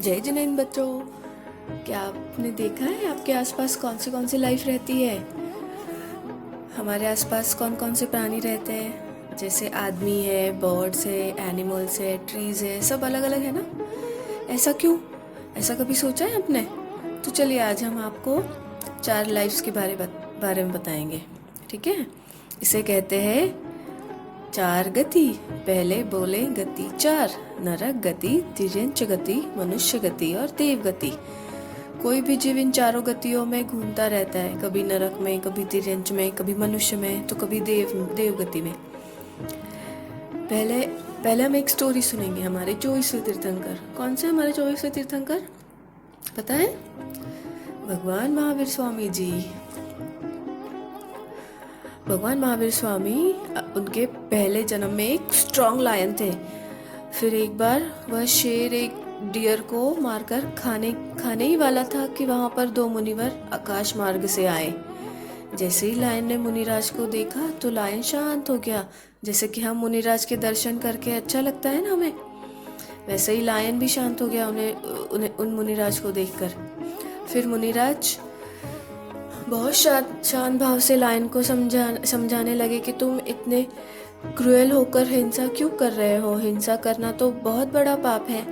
जय जिनेंद्र बच्चों, क्या आपने देखा है आपके आसपास कौन सी लाइफ रहती है। हमारे आसपास कौन कौन से प्राणी रहते हैं, जैसे आदमी है, बर्ड्स है, एनिमल्स है, ट्रीज है, सब अलग अलग है ना। ऐसा क्यों? ऐसा कभी सोचा है आपने? तो चलिए आज हम आपको 4 लाइफ्स के बारे में बताएंगे, ठीक है। इसे कहते हैं 4 गति। पहले बोले गति 4: नरक गति, तिर्यंच गति, मनुष्य गति और देव गति। कोई भी जीव इन चारों गतियों में घूमता रहता है, कभी नरक में, कभी तिर्यंच में, कभी मनुष्य में, तो कभी देव गति में। पहले हम एक स्टोरी सुनेंगे। हमारे 24वें तीर्थंकर कौन से? हमारे 24वें तीर्थंकर पता है? भगवान महावीर स्वामी जी। भगवान महावीर स्वामी उनके पहले जन्म में एक स्ट्रॉन्ग लायन थे। फिर एक बार वह शेर एक डियर को मारकर खाने ही वाला था कि वहां पर 2 मुनिवर आकाश मार्ग से आए। जैसे ही लायन ने मुनिराज को देखा तो लायन शांत हो गया। जैसे कि हम मुनिराज के दर्शन करके अच्छा लगता है ना हमें, वैसे ही लायन भी शांत हो गया उन मुनिराज को देखकर। फिर मुनिराज बहुत शांत भाव से लायन को समझाने लगे कि तुम इतने क्रूएल होकर हिंसा क्यों कर रहे हो। हिंसा करना तो बहुत बड़ा पाप है।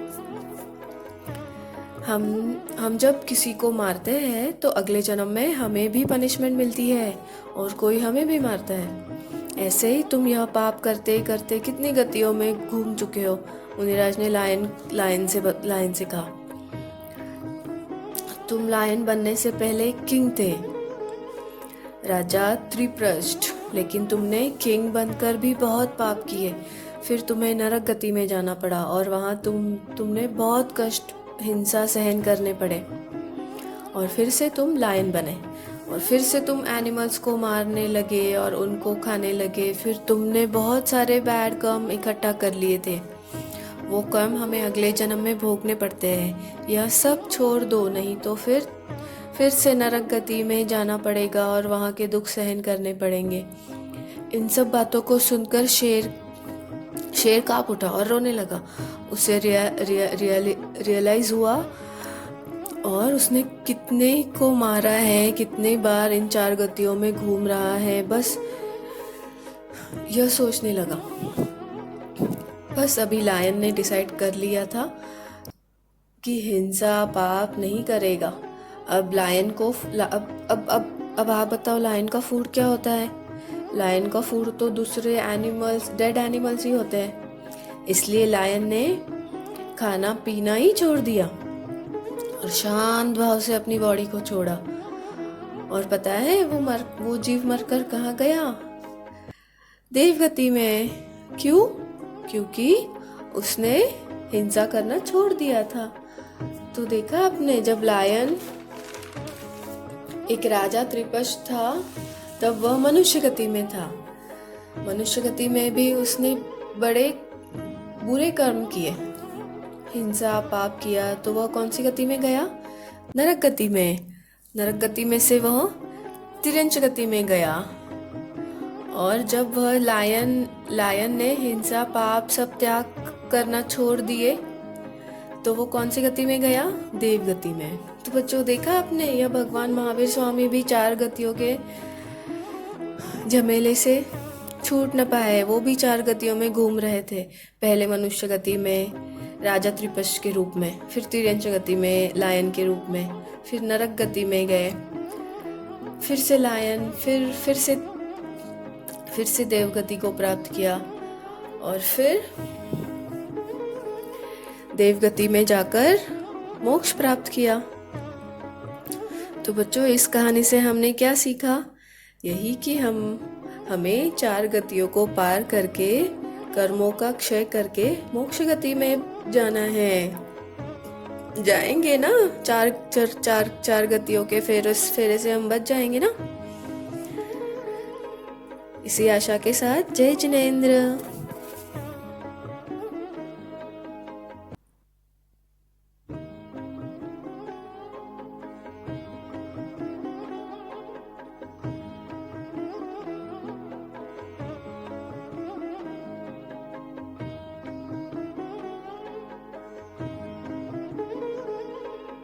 हम जब किसी को मारते हैं तो अगले जन्म में हमें भी पनिशमेंट मिलती है और कोई हमें भी मारता है। ऐसे ही तुम यह पाप करते करते कितनी गतियों में घूम चुके हो। मुनिराज ने लायन से कहा, तुम लायन बनने से पहले किंग थे, राजा त्रिप्रष्ट, लेकिन तुमने किंग बनकर भी बहुत पाप किए। फिर तुम्हें नरक गति में जाना पड़ा और वहाँ तुमने बहुत कष्ट, हिंसा सहन करने पड़े। और फिर से तुम लायन बने और फिर से तुम एनिमल्स को मारने लगे और उनको खाने लगे। फिर तुमने बहुत सारे बैड कर्म इकट्ठा कर लिए थे। वो कर्म हमें अगले जन्म में भोगने पड़ते हैं। यह सब छोड़ दो, नहीं तो फिर से नरक गति में जाना पड़ेगा और वहाँ के दुख सहन करने पड़ेंगे। इन सब बातों को सुनकर शेर कांप उठा और रोने लगा। उसे रियलाइज हुआ और उसने कितने को मारा है, कितने बार इन 4 गतियों में घूम रहा है, बस यह सोचने लगा। बस अभी लायन ने डिसाइड कर लिया था कि हिंसा पाप नहीं करेगा। अब लायन को अब आप बताओ, लायन का फूड क्या होता है? लायन का फूड तो दूसरे एनिमल्स, डेड एनिमल्स ही होते हैं। इसलिए लायन ने खाना पीना ही छोड़ दिया और शांत भाव से अपनी बॉडी को छोड़ा। और पता है वो जीव मरकर कहाँ गया? देवगति में। क्यों? क्योंकि उसने हिंसा करना छोड़ दिया था। तो देखा आपने, जब लायन एक राजा त्रिपश था तब वह मनुष्य गति में था। मनुष्य गति में भी उसने बड़े बुरे कर्म किए, हिंसा पाप किया, तो वह कौन सी गति में गया? नरक गति में। नरक गति में से वह तिर्यंच गति में गया। और जब वह लायन ने हिंसा पाप सब त्याग करना छोड़ दिए तो वो कौन सी गति में गया? देव गति में। तो बच्चों देखा आपने, यह भगवान महावीर स्वामी भी 4 गतियों के झमेले से छूट न पाए। वो भी 4 गतियों में घूम रहे थे। पहले मनुष्य गति में राजा त्रिपश के रूप में, फिर तिर्यंच गति में लायन के रूप में, फिर नरक गति में गए, फिर से लायन, फिर से देव गति को प्राप्त किया और फिर देव गति में जाकर मोक्ष प्राप्त किया। तो बच्चों इस कहानी से हमने क्या सीखा? यही कि हमें 4 गतियों को पार करके, कर्मों का क्षय करके मोक्ष गति में जाना है। जाएंगे ना? चार गतियों के फेरे से हम बच जाएंगे ना। इसी आशा के साथ जय जिनेंद्र।